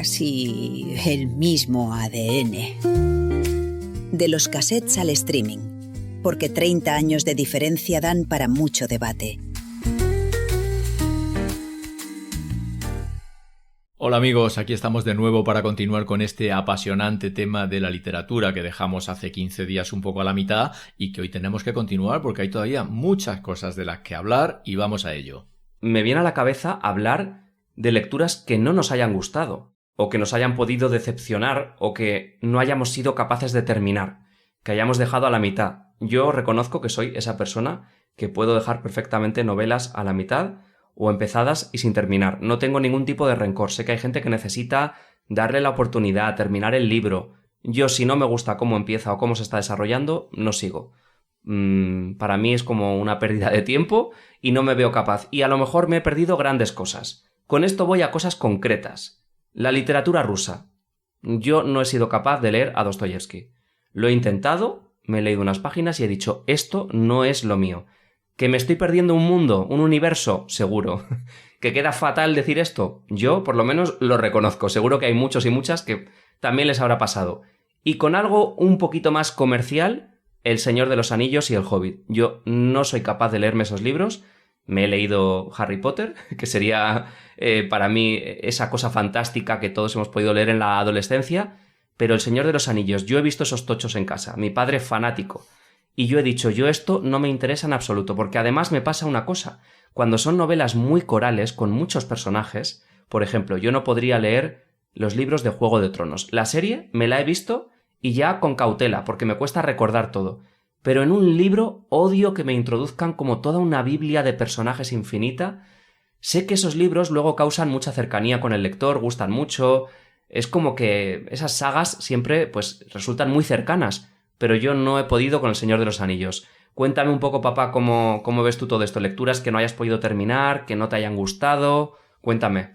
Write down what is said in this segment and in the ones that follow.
casi el mismo ADN. De los cassettes al streaming, porque 30 años de diferencia dan para mucho debate. Hola amigos, aquí estamos de nuevo para continuar con este apasionante tema de la literatura que dejamos hace 15 días un poco a la mitad y que hoy tenemos que continuar porque hay todavía muchas cosas de las que hablar y vamos a ello. Me viene a la cabeza hablar de lecturas que no nos hayan gustado, o que nos hayan podido decepcionar, o que no hayamos sido capaces de terminar, que hayamos dejado a la mitad. Yo reconozco que soy esa persona que puedo dejar perfectamente novelas a la mitad o empezadas y sin terminar. No tengo ningún tipo de rencor. Sé que hay gente que necesita darle la oportunidad, terminar el libro. Yo, si no me gusta cómo empieza o cómo se está desarrollando, no sigo. Para mí es como una pérdida de tiempo y no me veo capaz. Y a lo mejor me he perdido grandes cosas. Con esto voy a cosas concretas. La literatura rusa. Yo no he sido capaz de leer a Dostoyevski. Lo he intentado, me he leído unas páginas y he dicho, esto no es lo mío. ¿Que me estoy perdiendo un mundo, un universo? Seguro. ¿Que queda fatal decir esto? Yo, por lo menos, lo reconozco. Seguro que hay muchos y muchas que también les habrá pasado. Y con algo un poquito más comercial, El Señor de los Anillos y El Hobbit. Yo no soy capaz de leerme esos libros. Me he leído Harry Potter, que sería para mí esa cosa fantástica que todos hemos podido leer en la adolescencia. Pero El Señor de los Anillos, yo he visto esos tochos en casa. Mi padre fanático. Y yo he dicho, yo esto no me interesa en absoluto, porque además me pasa una cosa. Cuando son novelas muy corales, con muchos personajes, por ejemplo, yo no podría leer los libros de Juego de Tronos. La serie me la he visto y ya con cautela, porque me cuesta recordar todo. Pero en un libro odio que me introduzcan como toda una biblia de personajes infinita. Sé que esos libros luego causan mucha cercanía con el lector, gustan mucho. Es como que esas sagas siempre pues resultan muy cercanas. Pero yo no he podido con El Señor de los Anillos. Cuéntame un poco, papá, cómo ves tú todo esto. Lecturas que no hayas podido terminar, que no te hayan gustado. Cuéntame.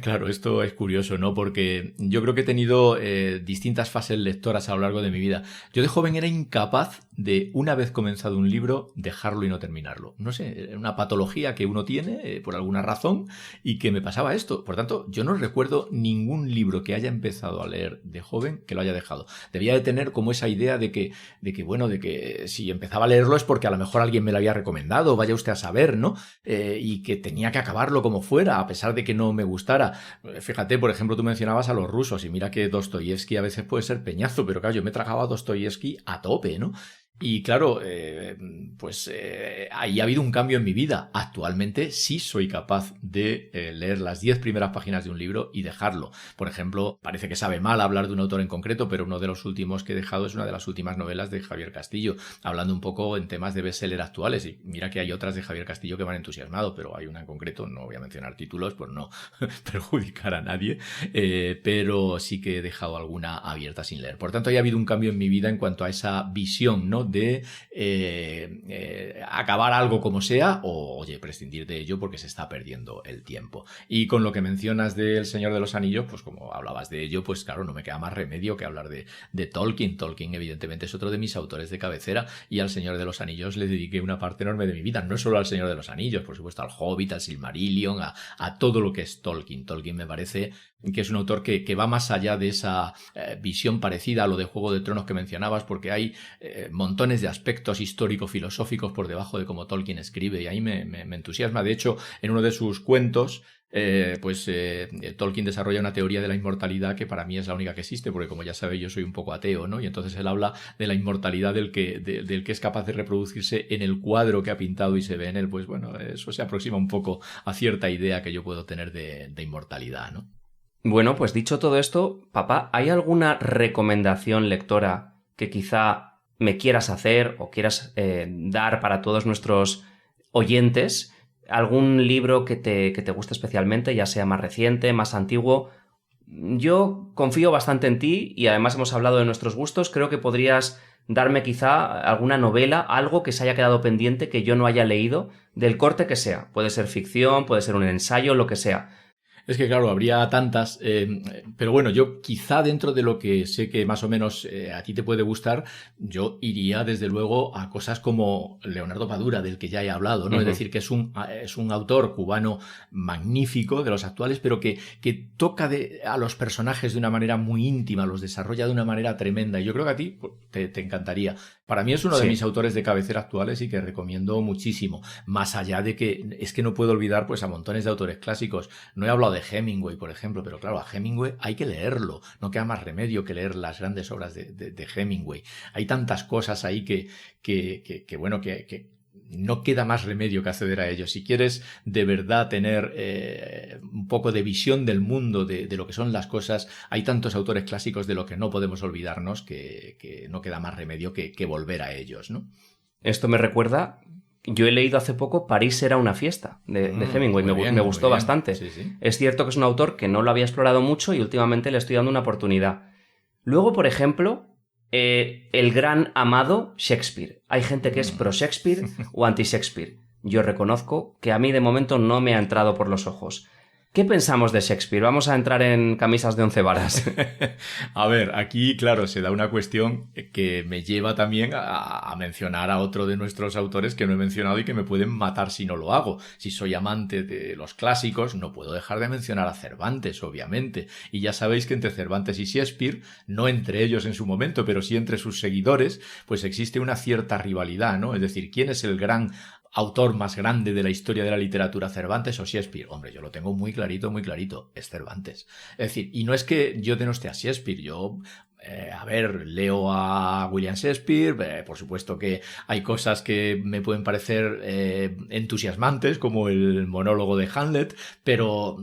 Claro, esto es curioso, ¿no? Porque yo creo que he tenido distintas fases lectoras a lo largo de mi vida. Yo de joven era incapaz de, una vez comenzado un libro, dejarlo y no terminarlo. No sé, era una patología que uno tiene por alguna razón y que me pasaba esto. Por tanto, yo no recuerdo ningún libro que haya empezado a leer de joven que lo haya dejado. Debía de tener como esa idea de que si empezaba a leerlo es porque a lo mejor alguien me lo había recomendado, vaya usted a saber, ¿no? Y que tenía que acabarlo como fuera, a pesar de que no me gustara. Fíjate, por ejemplo, tú mencionabas a los rusos y mira que Dostoyevski a veces puede ser peñazo, pero claro, yo me tragaba a Dostoyevski a tope, ¿no? Y claro, ahí ha habido un cambio en mi vida. Actualmente sí soy capaz de leer las 10 primeras páginas de un libro y dejarlo. Por ejemplo, parece que sabe mal hablar de un autor en concreto, pero uno de los últimos que he dejado es una de las últimas novelas de Javier Castillo, hablando un poco en temas de bestseller actuales. Y mira que hay otras de Javier Castillo que me han entusiasmado, pero hay una en concreto, no voy a mencionar títulos por no perjudicar a nadie, pero sí que he dejado alguna abierta sin leer. Por tanto, ya ha habido un cambio en mi vida en cuanto a esa visión, ¿no? De acabar algo como sea o, oye, prescindir de ello porque se está perdiendo el tiempo. Y con lo que mencionas de El Señor de los Anillos, pues como hablabas de ello, pues claro, no me queda más remedio que hablar de Tolkien. Tolkien evidentemente es otro de mis autores de cabecera y al Señor de los Anillos le dediqué una parte enorme de mi vida, no solo al Señor de los Anillos, por supuesto al Hobbit, al Silmarillion, a todo lo que es Tolkien. Tolkien me parece que es un autor que va más allá de esa visión parecida a lo de Juego de Tronos que mencionabas, porque hay montones de aspectos histórico-filosóficos por debajo de cómo Tolkien escribe y ahí me entusiasma. De hecho, en uno de sus cuentos Tolkien desarrolla una teoría de la inmortalidad que para mí es la única que existe, porque como ya sabéis yo soy un poco ateo, ¿no? Y entonces él habla de la inmortalidad del que es capaz de reproducirse en el cuadro que ha pintado y se ve en él. Pues bueno, eso se aproxima un poco a cierta idea que yo puedo tener de inmortalidad, ¿no? Bueno, pues dicho todo esto, papá, ¿hay alguna recomendación lectora que quizá me quieras hacer o quieras dar para todos nuestros oyentes? ¿Algún libro que te guste especialmente, ya sea más reciente, más antiguo? Yo confío bastante en ti y además hemos hablado de nuestros gustos. Creo que podrías darme quizá alguna novela, algo que se haya quedado pendiente que yo no haya leído, del corte que sea. Puede ser ficción, puede ser un ensayo, lo que sea. Es que claro, habría tantas, pero bueno, yo quizá dentro de lo que sé que más o menos a ti te puede gustar, yo iría desde luego a cosas como Leonardo Padura, del que ya he hablado, ¿no? Uh-huh. Es decir, que es un autor cubano magnífico de los actuales, pero que toca a los personajes de una manera muy íntima, los desarrolla de una manera tremenda, y yo creo que a ti pues, te encantaría. Para mí es uno de mis autores de cabecera actuales y que recomiendo muchísimo, más allá de que es que no puedo olvidar pues a montones de autores clásicos. No he hablado de Hemingway, por ejemplo, pero claro, a Hemingway hay que leerlo, no queda más remedio que leer las grandes obras de Hemingway. Hay tantas cosas ahí que no queda más remedio que acceder a ellos. Si quieres de verdad tener un poco de visión del mundo, de lo que son las cosas, hay tantos autores clásicos de lo que no podemos olvidarnos que no queda más remedio que volver a ellos, ¿no? Esto me recuerda... Yo he leído hace poco París era una fiesta de Hemingway, me gustó bastante. Sí, sí. Es cierto que es un autor que no lo había explorado mucho y últimamente le estoy dando una oportunidad. Luego, por ejemplo, el gran amado Shakespeare. Hay gente que es pro-Shakespeare o anti-Shakespeare. Yo reconozco que a mí de momento no me ha entrado por los ojos. ¿Qué pensamos de Shakespeare? Vamos a entrar en camisas de 11 varas. A ver, aquí, claro, se da una cuestión que me lleva también a mencionar a otro de nuestros autores que no he mencionado y que me pueden matar si no lo hago. Si soy amante de los clásicos, no puedo dejar de mencionar a Cervantes, obviamente. Y ya sabéis que entre Cervantes y Shakespeare, no entre ellos en su momento, pero sí entre sus seguidores, pues existe una cierta rivalidad, ¿no? Es decir, ¿quién es el gran autor más grande de la historia de la literatura, Cervantes o Shakespeare? Hombre, yo lo tengo muy clarito, es Cervantes. Es decir, y no es que yo denoste a Shakespeare, yo... leo a William Shakespeare, por supuesto que hay cosas que me pueden parecer entusiasmantes, como el monólogo de Hamlet, pero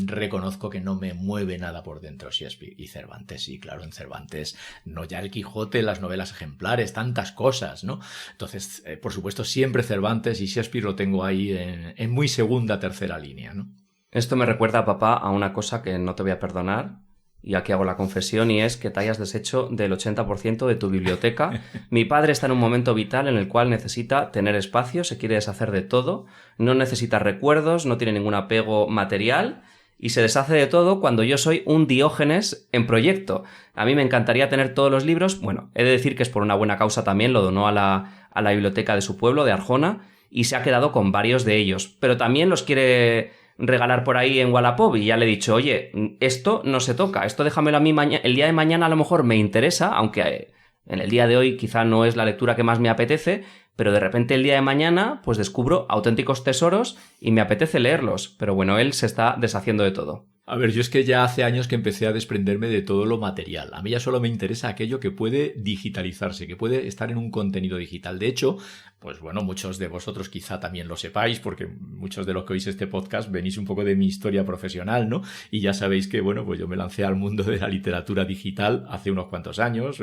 reconozco que no me mueve nada por dentro Shakespeare. Y Cervantes, sí, claro, en Cervantes, no ya el Quijote, las novelas ejemplares, tantas cosas, ¿no? Entonces, por supuesto, siempre Cervantes y Shakespeare lo tengo ahí en muy segunda, tercera línea, ¿no? Esto me recuerda, papá, a una cosa que no te voy a perdonar. Y aquí hago la confesión, y es que te hayas deshecho del 80% de tu biblioteca. Mi padre está en un momento vital en el cual necesita tener espacio, se quiere deshacer de todo, no necesita recuerdos, no tiene ningún apego material y se deshace de todo cuando yo soy un Diógenes en proyecto. A mí me encantaría tener todos los libros. Bueno, he de decir que es por una buena causa también, lo donó a la biblioteca de su pueblo, de Arjona, y se ha quedado con varios de ellos. Pero también los quiere regalar por ahí en Wallapop y ya le he dicho, oye, esto no se toca, esto déjamelo a mí el día de mañana a lo mejor me interesa, aunque en el día de hoy quizá no es la lectura que más me apetece, pero de repente el día de mañana pues descubro auténticos tesoros y me apetece leerlos, pero bueno, él se está deshaciendo de todo. A ver, yo es que ya hace años que empecé a desprenderme de todo lo material. A mí ya solo me interesa aquello que puede digitalizarse, que puede estar en un contenido digital. De hecho, pues bueno, muchos de vosotros quizá también lo sepáis, porque muchos de los que oís este podcast venís un poco de mi historia profesional, ¿no? Y ya sabéis que, bueno, pues yo me lancé al mundo de la literatura digital hace unos cuantos años.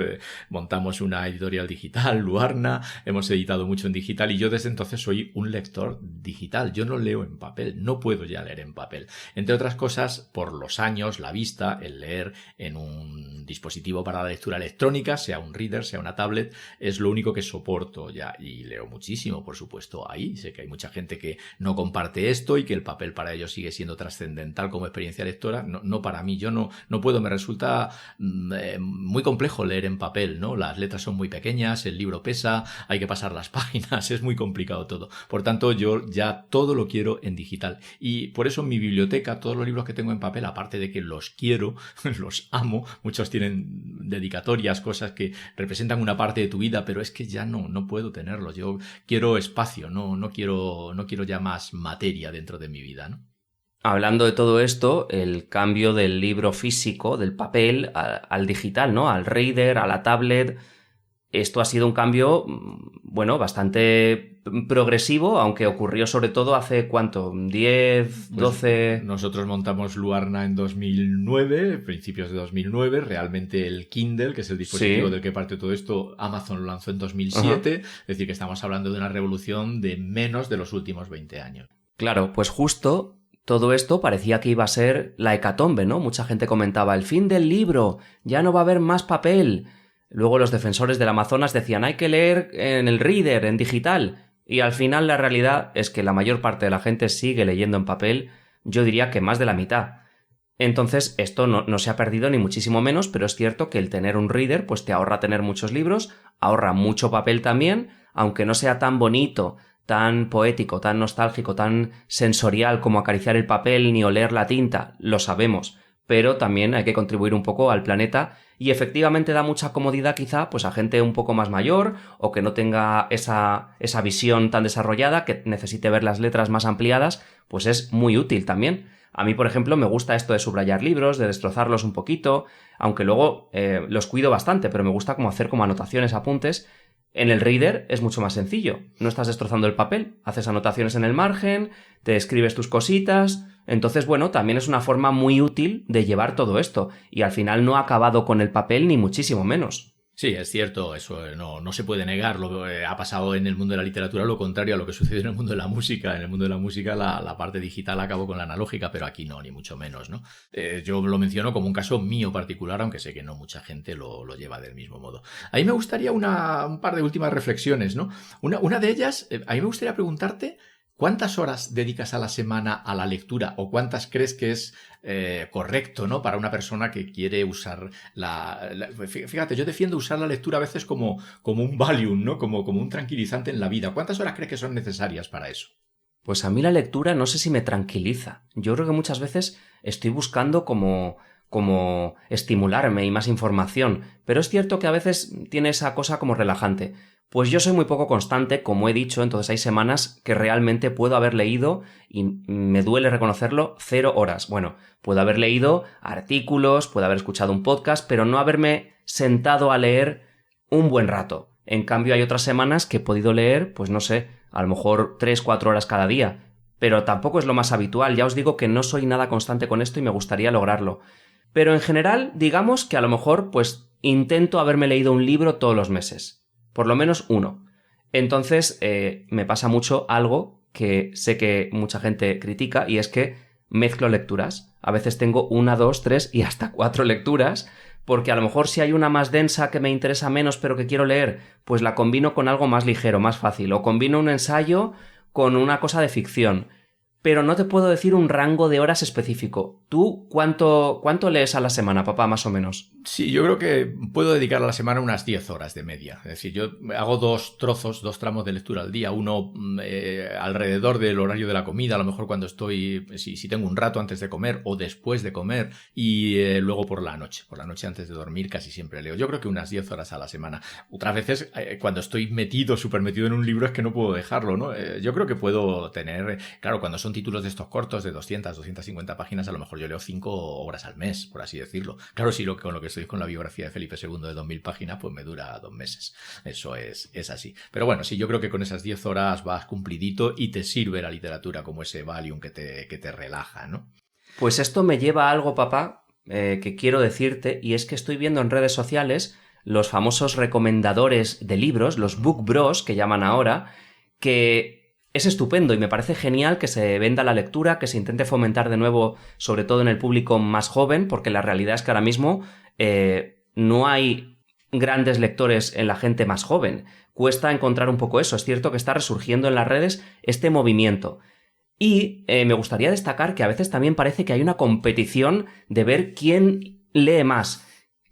Montamos una editorial digital, Luarna, hemos editado mucho en digital y yo desde entonces soy un lector digital. Yo no leo en papel, no puedo ya leer en papel. Entre otras cosas, por los años, la vista, el leer en un dispositivo para la lectura electrónica, sea un reader, sea una tablet, es lo único que soporto ya y leo muchísimo, por supuesto, ahí. Sé que hay mucha gente que no comparte esto y que el papel para ellos sigue siendo trascendental como experiencia lectora. No para mí, yo no puedo, me resulta muy complejo leer en papel, ¿no? Las letras son muy pequeñas, el libro pesa, hay que pasar las páginas, es muy complicado todo. Por tanto, yo ya todo lo quiero en digital. Y por eso en mi biblioteca, todos los libros que tengo en papel, aparte de que los quiero, los amo, muchos tienen dedicatorias, cosas que representan una parte de tu vida, pero es que ya no puedo tenerlos. Yo quiero espacio, no quiero ya más materia dentro de mi vida, ¿no? Hablando de todo esto, el cambio del libro físico, del papel, al digital, ¿no? Al reader, a la tablet. Esto ha sido un cambio, bueno, bastante progresivo, aunque ocurrió sobre todo hace, ¿cuánto? 10, 12... Pues nosotros montamos Luarna en 2009, principios de 2009. Realmente el Kindle, que es el dispositivo del que parte todo esto, Amazon lo lanzó en 2007. Es decir, que estamos hablando de una revolución de menos de los últimos 20 años. Claro, pues justo todo esto parecía que iba a ser la hecatombe, ¿no? Mucha gente comentaba, el fin del libro, ya no va a haber más papel. Luego los defensores del Amazonas decían, hay que leer en el reader, en digital. Y al final la realidad es que la mayor parte de la gente sigue leyendo en papel, yo diría que más de la mitad. Entonces, esto no se ha perdido ni muchísimo menos, pero es cierto que el tener un reader pues te ahorra tener muchos libros, ahorra mucho papel también, aunque no sea tan bonito, tan poético, tan nostálgico, tan sensorial como acariciar el papel ni oler la tinta, lo sabemos, pero también hay que contribuir un poco al planeta y efectivamente da mucha comodidad quizá pues a gente un poco más mayor o que no tenga esa visión tan desarrollada, que necesite ver las letras más ampliadas, pues es muy útil también. A mí, por ejemplo, me gusta esto de subrayar libros, de destrozarlos un poquito, aunque luego los cuido bastante, pero me gusta como hacer como anotaciones, apuntes. En el reader es mucho más sencillo. No estás destrozando el papel, haces anotaciones en el margen, te escribes tus cositas. Entonces, bueno, también es una forma muy útil de llevar todo esto. Y al final no ha acabado con el papel ni muchísimo menos. Sí, es cierto, eso no se puede negar. Ha pasado en el mundo de la literatura lo contrario a lo que sucedió en el mundo de la música. En el mundo de la música la parte digital acabó con la analógica, pero aquí no, ni mucho menos, ¿no? Yo lo menciono como un caso mío particular, aunque sé que no mucha gente lo lleva del mismo modo. A mí me gustaría un par de últimas reflexiones, ¿no? Una de ellas, a mí me gustaría preguntarte ¿cuántas horas dedicas a la semana a la lectura o cuántas crees que es correcto, ¿no? Para una persona que quiere usar Fíjate, yo defiendo usar la lectura a veces como un Valium, ¿no? Como un tranquilizante en la vida. ¿Cuántas horas crees que son necesarias para eso? Pues a mí la lectura no sé si me tranquiliza. Yo creo que muchas veces estoy buscando como estimularme y más información, pero es cierto que a veces tiene esa cosa como relajante. Pues yo soy muy poco constante, como he dicho, entonces hay semanas que realmente puedo haber leído, y me duele reconocerlo, 0 horas. Bueno, puedo haber leído artículos, puedo haber escuchado un podcast, pero no haberme sentado a leer un buen rato. En cambio hay otras semanas que he podido leer, pues no sé, a lo mejor 3-4 horas cada día, pero tampoco es lo más habitual. Ya os digo que no soy nada constante con esto y me gustaría lograrlo. Pero en general, digamos que a lo mejor pues intento haberme leído un libro todos los meses. Por lo menos uno. Entonces me pasa mucho algo que sé que mucha gente critica y es que mezclo lecturas. A veces tengo 1, 2, 3 y hasta 4 lecturas porque a lo mejor si hay una más densa que me interesa menos pero que quiero leer, pues la combino con algo más ligero, más fácil. O combino un ensayo con una cosa de ficción. Pero no te puedo decir un rango de horas específico. ¿Tú cuánto lees a la semana, papá, más o menos? Sí, yo creo que puedo dedicar a la semana unas 10 horas de media. Es decir, yo hago 2 tramos de lectura al día. Uno alrededor del horario de la comida, a lo mejor cuando si tengo un rato antes de comer o después de comer, y luego por la noche. Por la noche antes de dormir casi siempre leo. Yo creo que unas 10 horas a la semana. Otras veces, cuando estoy súper metido en un libro, es que no puedo dejarlo, ¿no? Yo creo que puedo tener... Claro, cuando son títulos de estos cortos de 200, 250 páginas, a lo mejor yo leo 5 horas al mes, por así decirlo. Claro, si con lo que estoy con la biografía de Felipe II de 2000 páginas, pues me dura 2 meses. Eso es así. Pero bueno, sí, yo creo que con esas 10 horas vas cumplidito y te sirve la literatura como ese Valium que te relaja, ¿no? Pues esto me lleva a algo, papá, que quiero decirte, y es que estoy viendo en redes sociales los famosos recomendadores de libros, los book bros que llaman ahora, que es estupendo y me parece genial que se venda la lectura, que se intente fomentar de nuevo, sobre todo en el público más joven, porque la realidad es que ahora mismo no hay grandes lectores en la gente más joven. Cuesta encontrar un poco eso. Es cierto que está resurgiendo en las redes este movimiento. Y me gustaría destacar que a veces también parece que hay una competición de ver quién lee más.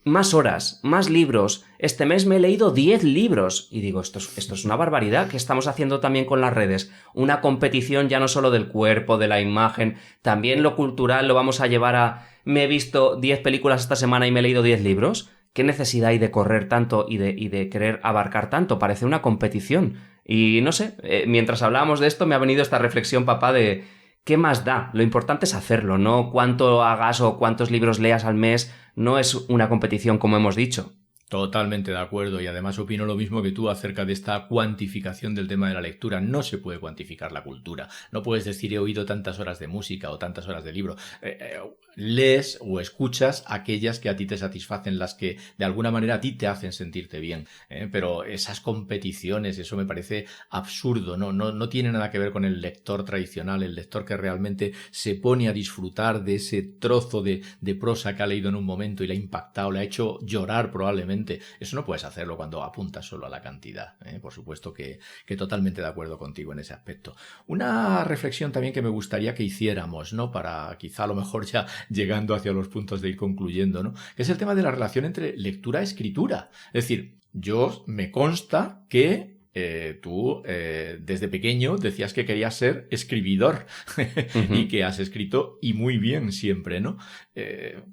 Más horas, más libros. Este mes me he leído 10 libros. Y digo, esto es una barbaridad. ¿Qué estamos haciendo también con las redes? Una competición ya no solo del cuerpo, de la imagen, también lo cultural lo vamos a llevar a... Me he visto 10 películas esta semana y me he leído 10 libros. ¿Qué necesidad hay de correr tanto y de querer abarcar tanto? Parece una competición. Y no sé, mientras hablábamos de esto me ha venido esta reflexión, papá, de... ¿Qué más da? Lo importante es hacerlo, no cuánto hagas o cuántos libros leas al mes. No es una competición, como hemos dicho. Totalmente de acuerdo, y además opino lo mismo que tú acerca de esta cuantificación del tema de la lectura. No se puede cuantificar la cultura. No puedes decir he oído tantas horas de música o tantas horas de libro. Lees o escuchas aquellas que a ti te satisfacen, las que de alguna manera a ti te hacen sentirte bien. Pero esas competiciones, eso me parece absurdo. No tiene nada que ver con el lector tradicional, el lector que realmente se pone a disfrutar de ese trozo de prosa que ha leído en un momento y le ha impactado, le ha hecho llorar probablemente perfectamente. Eso no puedes hacerlo cuando apuntas solo a la cantidad, ¿eh? Por supuesto que totalmente de acuerdo contigo en ese aspecto. Una reflexión también que me gustaría que hiciéramos, ¿no? Para quizá a lo mejor ya llegando hacia los puntos de ir concluyendo, ¿no? Que es el tema de la relación entre lectura y escritura. Es decir, me consta que tú desde pequeño decías que querías ser escribidor y que has escrito y muy bien siempre, ¿no?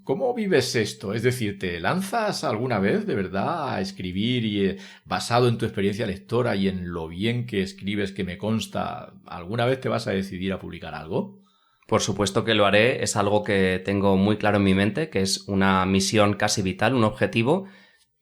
¿Cómo vives esto? Es decir, ¿te lanzas alguna vez de verdad a escribir y basado en tu experiencia lectora y en lo bien que escribes, que me consta, alguna vez te vas a decidir a publicar algo? Por supuesto que lo haré, es algo que tengo muy claro en mi mente, que es una misión casi vital, un objetivo,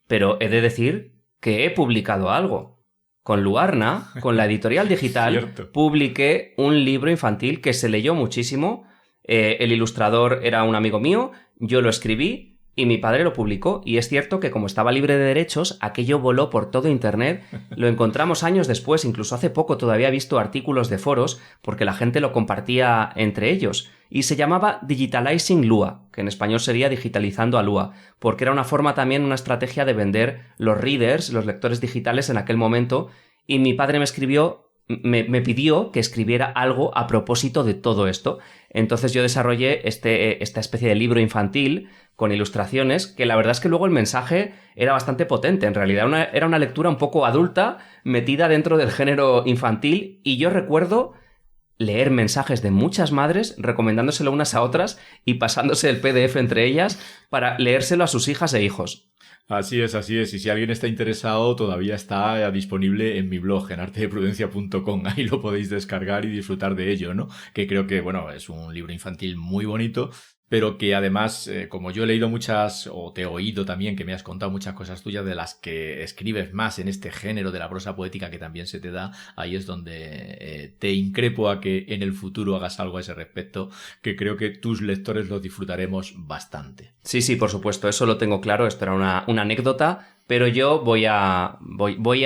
pero he de decir que he publicado algo. Con Luarna, con la editorial digital, publiqué un libro infantil que se leyó muchísimo. El ilustrador era un amigo mío, yo lo escribí y mi padre lo publicó. Y es cierto que como estaba libre de derechos, aquello voló por todo internet. Lo encontramos años después, incluso hace poco todavía he visto artículos de foros porque la gente lo compartía entre ellos. Y se llamaba Digitalizing Lua, que en español sería Digitalizando a Lua, porque era una forma también, una estrategia de vender los readers, los lectores digitales en aquel momento, y mi padre me pidió que escribiera algo a propósito de todo esto. Entonces yo desarrollé esta especie de libro infantil con ilustraciones, que la verdad es que luego el mensaje era bastante potente. En realidad era una lectura un poco adulta, metida dentro del género infantil, y yo recuerdo leer mensajes de muchas madres recomendándoselo unas a otras y pasándose el PDF entre ellas para leérselo a sus hijas e hijos. Así es, así es. Y si alguien está interesado, todavía está disponible en mi blog, en artedeprudencia.com. Ahí lo podéis descargar y disfrutar de ello, ¿no? Que creo que, bueno, es un libro infantil muy bonito, pero que además, como yo he leído muchas, o te he oído también, que me has contado muchas cosas tuyas de las que escribes más en este género de la prosa poética que también se te da, ahí es donde te increpo a que en el futuro hagas algo a ese respecto, que creo que tus lectores lo disfrutaremos bastante. Sí, por supuesto, eso lo tengo claro, esto era una anécdota, pero yo voy a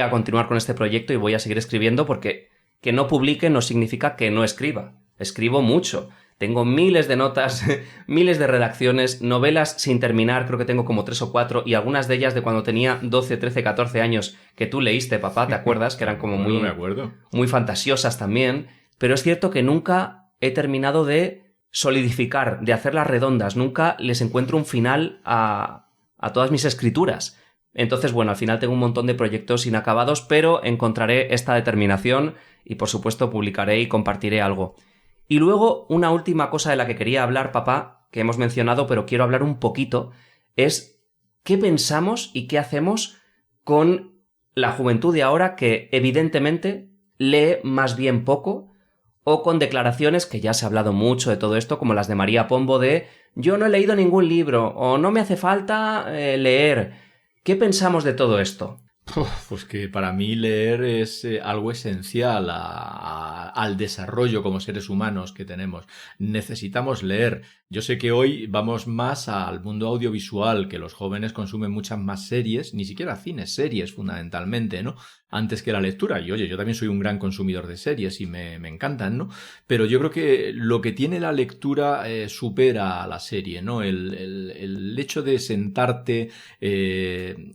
continuar con este proyecto y voy a seguir escribiendo porque que no publique no significa que no escriba. Escribo mucho. Tengo miles de notas, miles de redacciones, novelas sin terminar, creo que tengo como 3 o 4, y algunas de ellas de cuando tenía 12, 13, 14 años, que tú leíste, papá, ¿te acuerdas? Que eran como muy fantasiosas también. Pero es cierto que nunca he terminado de solidificar, de hacerlas redondas. Nunca les encuentro un final a todas mis escrituras. Entonces, bueno, al final tengo un montón de proyectos inacabados, pero encontraré esta determinación y, por supuesto, publicaré y compartiré algo. Y luego, una última cosa de la que quería hablar, papá, que hemos mencionado, pero quiero hablar un poquito, es qué pensamos y qué hacemos con la juventud de ahora que, evidentemente, lee más bien poco, o con declaraciones, que ya se ha hablado mucho de todo esto, como las de María Pombo de «yo no he leído ningún libro» o «no me hace falta leer». ¿Qué pensamos de todo esto? Pues que para mí leer es algo esencial al desarrollo como seres humanos que tenemos. Necesitamos leer. Yo sé que hoy vamos más al mundo audiovisual, que los jóvenes consumen muchas más series, ni siquiera cines, series fundamentalmente, ¿no? Antes que la lectura. Y oye, yo también soy un gran consumidor de series y me encantan, ¿no? Pero yo creo que lo que tiene la lectura supera a la serie, ¿no? El hecho de sentarte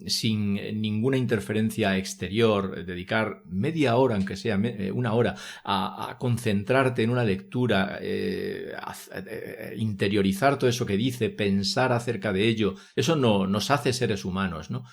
sin ninguna interferencia exterior, dedicar media hora, aunque sea una hora, a concentrarte en una lectura, interiorizar todo eso que dice, pensar acerca de ello, eso nos hace seres humanos, ¿no?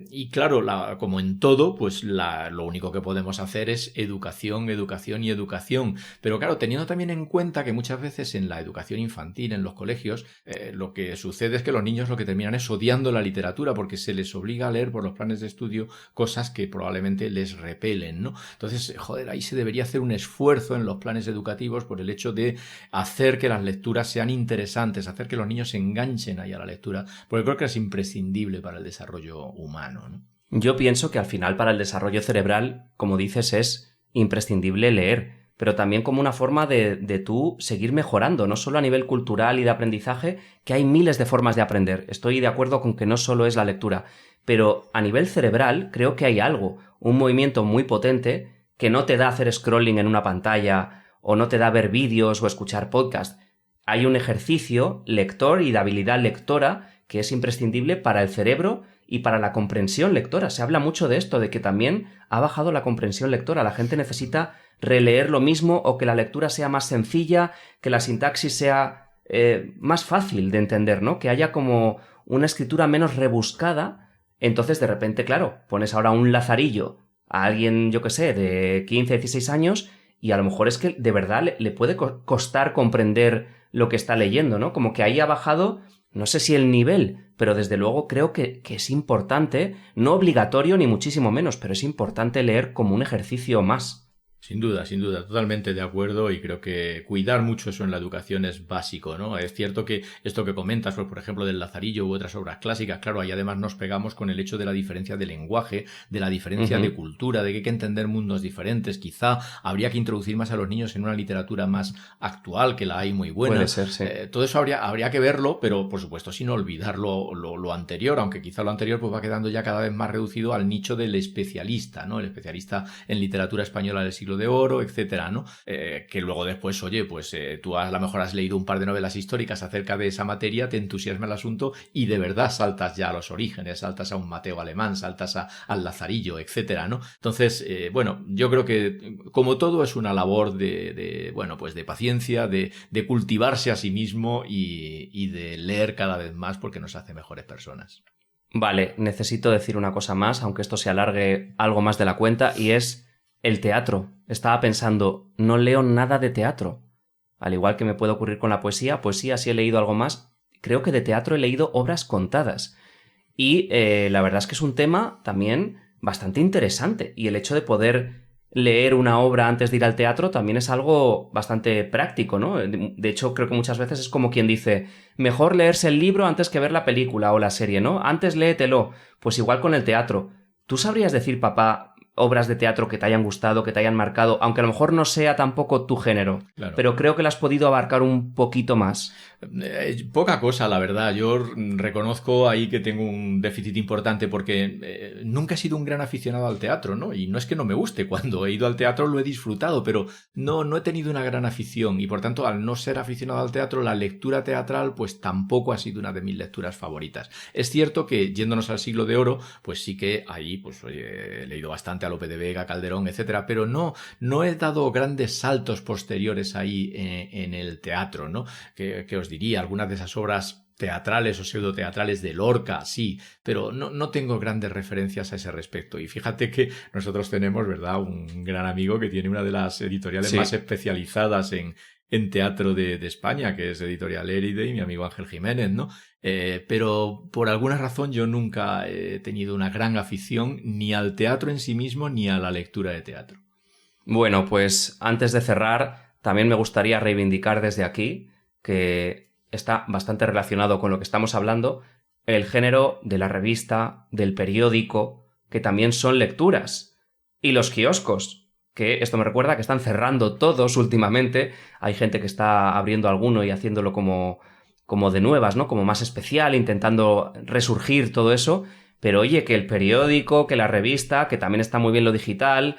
Y claro, como en todo, pues lo único que podemos hacer es educación, educación y educación. Pero claro, teniendo también en cuenta que muchas veces en la educación infantil, en los colegios, lo que sucede es que los niños lo que terminan es odiando la literatura porque se les obliga a leer por los planes de estudio cosas que probablemente les repelen, ¿no? Entonces, joder, ahí se debería hacer un esfuerzo en los planes educativos por el hecho de hacer que las lecturas sean interesantes, hacer que los niños se enganchen ahí a la lectura, porque creo que es imprescindible para el desarrollo humano, ¿no? Yo pienso que al final para el desarrollo cerebral, como dices, es imprescindible leer, pero también como una forma de tú seguir mejorando, no solo a nivel cultural y de aprendizaje, que hay miles de formas de aprender. Estoy de acuerdo con que no solo es la lectura, pero a nivel cerebral creo que hay algo, un movimiento muy potente que no te da hacer scrolling en una pantalla o no te da ver vídeos o escuchar podcast. Hay un ejercicio lector y de habilidad lectora que es imprescindible para el cerebro y para la comprensión lectora. Se habla mucho de esto, de que también ha bajado la comprensión lectora. La gente necesita releer lo mismo o que la lectura sea más sencilla, que la sintaxis sea más fácil de entender, ¿no? Que haya como una escritura menos rebuscada. Entonces, de repente, claro, pones ahora un Lazarillo a alguien, yo que sé, de 15, 16 años y a lo mejor es que de verdad le puede costar comprender lo que está leyendo, ¿no? Como que ahí ha bajado, no sé si el nivel, pero desde luego creo que es importante, no obligatorio ni muchísimo menos, pero es importante leer como un ejercicio más. Sin duda, totalmente de acuerdo, y creo que cuidar mucho eso en la educación es básico, ¿no? Es cierto que esto que comentas, pues, por ejemplo, del Lazarillo u otras obras clásicas, claro, ahí además nos pegamos con el hecho de la diferencia de lenguaje, de la diferencia de cultura, de que hay que entender mundos diferentes. Quizá habría que introducir más a los niños en una literatura más actual, que la hay muy buena. Puede ser, sí. Todo eso habría que verlo, pero por supuesto sin olvidar lo anterior, aunque quizá lo anterior pues va quedando ya cada vez más reducido al nicho del especialista, ¿no? El especialista en literatura española del siglo de oro, etcétera, ¿no? Que luego después, oye, pues tú a lo mejor has leído un par de novelas históricas acerca de esa materia, te entusiasma el asunto y de verdad saltas ya a los orígenes, saltas a un Mateo alemán, saltas al Lazarillo, etcétera, ¿no? Entonces, bueno, yo creo que como todo es una labor de paciencia, de cultivarse a sí mismo y de leer cada vez más porque nos hace mejores personas. Vale, necesito decir una cosa más, aunque esto se alargue algo más de la cuenta, y es el teatro. Estaba pensando, no leo nada de teatro. Al igual que me puede ocurrir con la poesía sí he leído algo más. Creo que de teatro he leído obras contadas. Y la verdad es que es un tema también bastante interesante. Y el hecho de poder leer una obra antes de ir al teatro también es algo bastante práctico, ¿no? De hecho, creo que muchas veces es como quien dice, mejor leerse el libro antes que ver la película o la serie, ¿no? Antes léetelo. Pues igual con el teatro. ¿Tú sabrías decir, papá, obras de teatro que te hayan gustado, que te hayan marcado, aunque a lo mejor no sea tampoco tu género, claro, pero creo que lo has podido abarcar un poquito más? Poca cosa, la verdad. Yo reconozco ahí que tengo un déficit importante porque nunca he sido un gran aficionado al teatro, ¿no? Y no es que no me guste, cuando he ido al teatro lo he disfrutado, pero no he tenido una gran afición y por tanto, al no ser aficionado al teatro, la lectura teatral pues tampoco ha sido una de mis lecturas favoritas. Es cierto que yéndonos al siglo de oro, pues sí que ahí pues he leído bastante a Lope de Vega, Calderón, etcétera, pero no he dado grandes saltos posteriores ahí en el teatro, ¿no? Que os diría, algunas de esas obras teatrales o pseudoteatrales de Lorca, sí, pero no tengo grandes referencias a ese respecto. Y fíjate que nosotros tenemos, ¿verdad?, un gran amigo que tiene una de las editoriales más especializadas en teatro de España, que es Editorial Éride, y mi amigo Ángel Jiménez, ¿no? Pero por alguna razón yo nunca he tenido una gran afición ni al teatro en sí mismo ni a la lectura de teatro. Bueno, pues antes de cerrar, también me gustaría reivindicar desde aquí que está bastante relacionado con lo que estamos hablando, el género de la revista, del periódico, que también son lecturas, y los kioscos, que esto me recuerda que están cerrando todos últimamente. Hay gente que está abriendo alguno y haciéndolo como de nuevas, ¿no? Como más especial, intentando resurgir todo eso, pero oye, que el periódico, que la revista, que también está muy bien lo digital,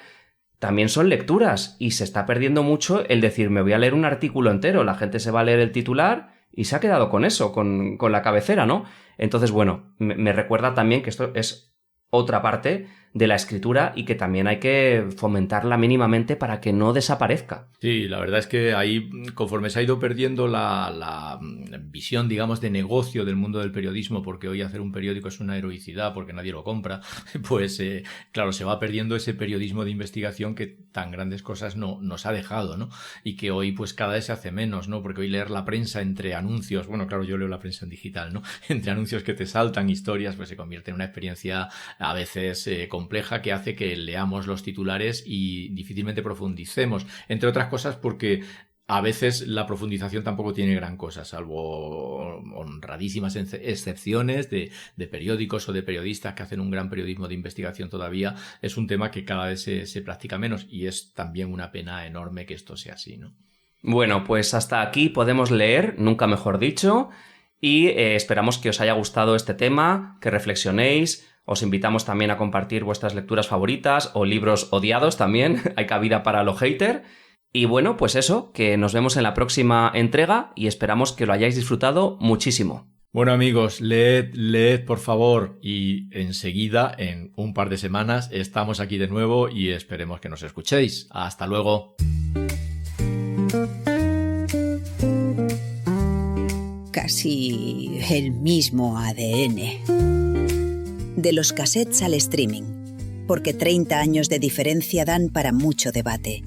también son lecturas, y se está perdiendo mucho el decir, me voy a leer un artículo entero. La gente se va a leer el titular y se ha quedado con eso, con la cabecera, ¿no? Entonces, bueno, me recuerda también que esto es otra parte de la escritura y que también hay que fomentarla mínimamente para que no desaparezca. Sí, la verdad es que ahí, conforme se ha ido perdiendo la visión, digamos, de negocio del mundo del periodismo, porque hoy hacer un periódico es una heroicidad porque nadie lo compra, pues claro, se va perdiendo ese periodismo de investigación que tan grandes cosas nos ha dejado, ¿no? Y que hoy pues cada vez se hace menos, ¿no? Porque hoy leer la prensa entre anuncios, bueno, claro, yo leo la prensa en digital, ¿no? Entre anuncios que te saltan, historias, pues se convierte en una experiencia a veces compleja, que hace que leamos los titulares y difícilmente profundicemos, entre otras cosas porque a veces la profundización tampoco tiene gran cosa, salvo honradísimas excepciones de periódicos o de periodistas que hacen un gran periodismo de investigación. Todavía es un tema que cada vez se practica menos, y es también una pena enorme que esto sea así, ¿no? Bueno, pues hasta aquí podemos leer, nunca mejor dicho, y esperamos que os haya gustado este tema, que reflexionéis. Os invitamos también a compartir vuestras lecturas favoritas o libros odiados también. Hay cabida para lo hater. Y bueno, pues eso, que nos vemos en la próxima entrega y esperamos que lo hayáis disfrutado muchísimo. Bueno amigos, leed por favor y enseguida, en un par de semanas, estamos aquí de nuevo y esperemos que nos escuchéis. ¡Hasta luego! Casi el mismo ADN. De los cassettes al streaming. Porque 30 años de diferencia dan para mucho debate.